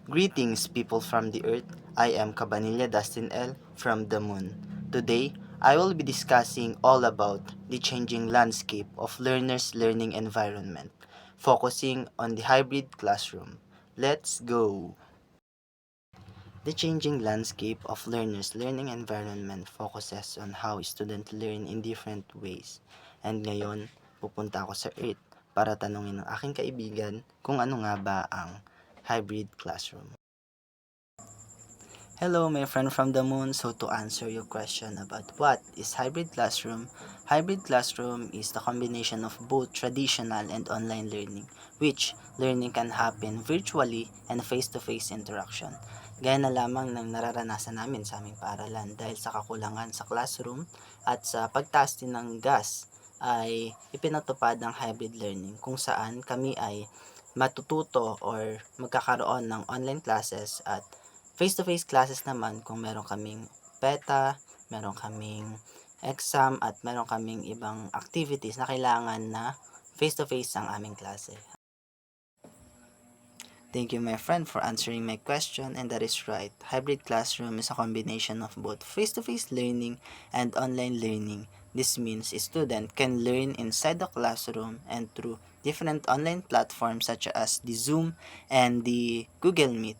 Greetings, people from the earth. I am Cabanilla Dustin L. from the moon. Today, I will be discussing all about the changing landscape of learners' learning environment, focusing on the hybrid classroom. Let's go! The changing landscape of learners' learning environment focuses on how students learn in different ways. And ngayon, pupunta ako sa Earth para tanungin ng aking kaibigan kung ano nga ba ang hybrid classroom. Hello, my friend from the moon. So to answer your question about what is hybrid classroom is the combination of both traditional and online learning, which learning can happen virtually and face-to-face interaction. Gaya na lamang ng nararanasan namin sa aming paaralan dahil sa kakulangan sa classroom at sa pagtaas din ng gas ay ipinatupad ng hybrid learning kung saan kami ay matututo or magkakaroon ng online classes at face-to-face classes naman kung meron kaming PETA, meron kaming exam at meron kaming ibang activities na kailangan na face-to-face ang aming klase. Thank you, my friend, for answering my question, and that is right. Hybrid classroom is a combination of both face-to-face learning and online learning. This means a student can learn inside the classroom and through different online platforms such as the Zoom and the Google Meet.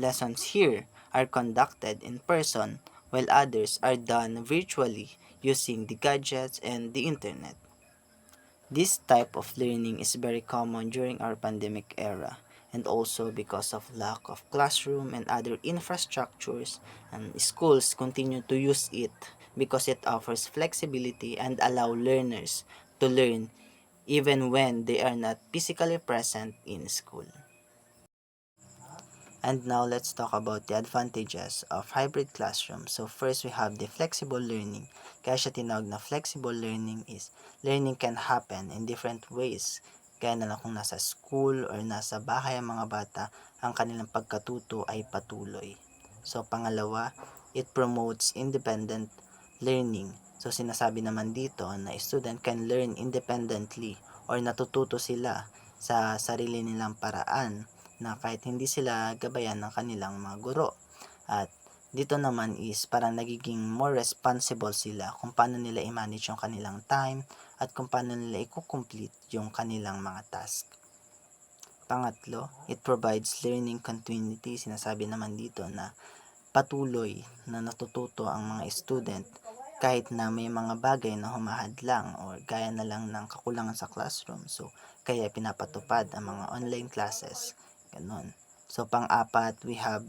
Lessons here are conducted in person while others are done virtually using the gadgets and the internet. This type of learning is very common during our pandemic era and also because of lack of classroom and other infrastructures, and schools continue to use it because it offers flexibility and allow learners to learn even when they are not physically present in school. And now let's talk about the advantages of hybrid classroom. So first we have the flexible learning. Kaya siya tinawag na flexible learning is learning can happen in different ways. Kaya na lang kung nasa school or nasa bahay ang mga bata, ang kanilang pagkatuto ay patuloy. So pangalawa, it promotes independent learning. So sinasabi naman dito na student can learn independently or natututo sila sa sarili nilang paraan na kahit hindi sila gabayan ng kanilang mga guro. At dito naman is parang nagiging more responsible sila kung paano nila i-manage yung kanilang time at kung paano nila i-complete yung kanilang mga task. Pangatlo, it provides learning continuity. Sinasabi naman dito na patuloy na natututo ang mga student kahit na may mga bagay na humahadlang or gaya na lang ng kakulangan sa classroom. So, kaya pinapatupad ang mga online classes. Ganon. So, pang-apat, we have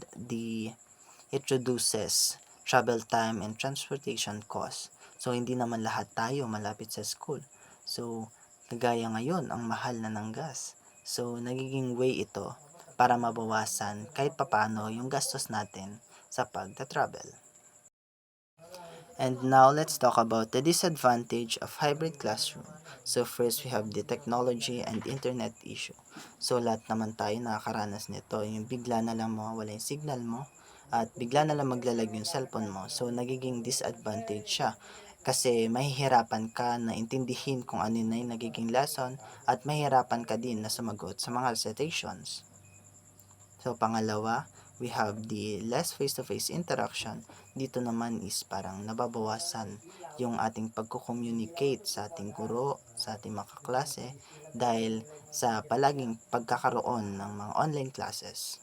it reduces travel time and transportation costs. So, hindi naman lahat tayo malapit sa school. So, kagaya ngayon, ang mahal na ng gas. So, nagiging way ito para mabawasan kahit papano yung gastos natin sa pagta-travel. And now, let's talk about the disadvantage of hybrid classroom. So first, we have the technology and internet issue. So lahat naman tayo nakakaranas nito, yung bigla na lang mawawala yung signal mo at bigla na lang maglalag yung cellphone mo. So nagiging disadvantage siya kasi mahihirapan ka na intindihin kung ano na yung nagiging lesson at mahihirapan ka din na sumagot sa mga recitations. So, pangalawa, we have the less face-to-face interaction. Dito naman is parang nababawasan yung ating pagko-communicate sa ating guro, sa ating mga kaklase dahil sa palaging pagkakaroon ng mga online classes.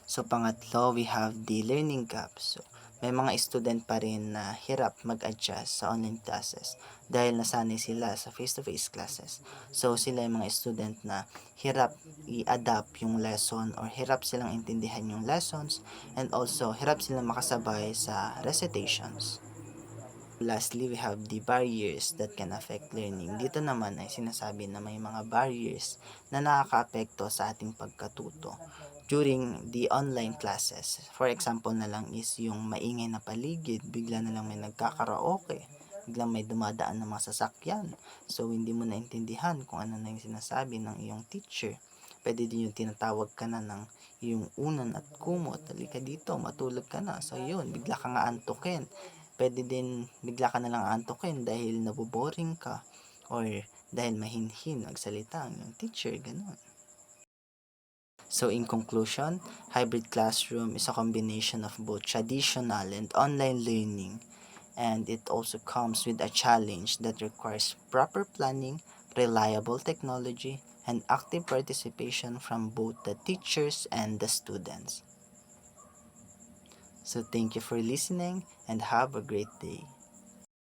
So, pangatlo, we have the learning gap. So, may mga student pa rin na hirap mag-adjust sa online classes dahil nasanay sila sa face-to-face classes. So, sila yung mga student na hirap i-adapt yung lesson or hirap silang intindihan yung lessons and also hirap silang makasabay sa recitations. Lastly, we have the barriers that can affect learning. Dito naman ay sinasabi na may mga barriers na nakakaapekto sa ating pagkatuto during the online classes. For example na lang is yung maingay na paligid, bigla na lang may nagkakaraoke, biglang may dumadaan na mga sasakyan. So, hindi mo naintindihan kung ano na yung sinasabi ng iyong teacher. Pwede din yung tinatawag ka na ng yung unan at kumot, halika dito, matulog ka na. So, yun, bigla ka nga antukin. Pwede din bigla ka na lang antukin dahil naboboring ka or dahil mahinhin magsalita ang iyong teacher, ganun. So in conclusion, hybrid classroom is a combination of both traditional and online learning, and it also comes with a challenge that requires proper planning, reliable technology, and active participation from both the teachers and the students. So thank you for listening and have a great day.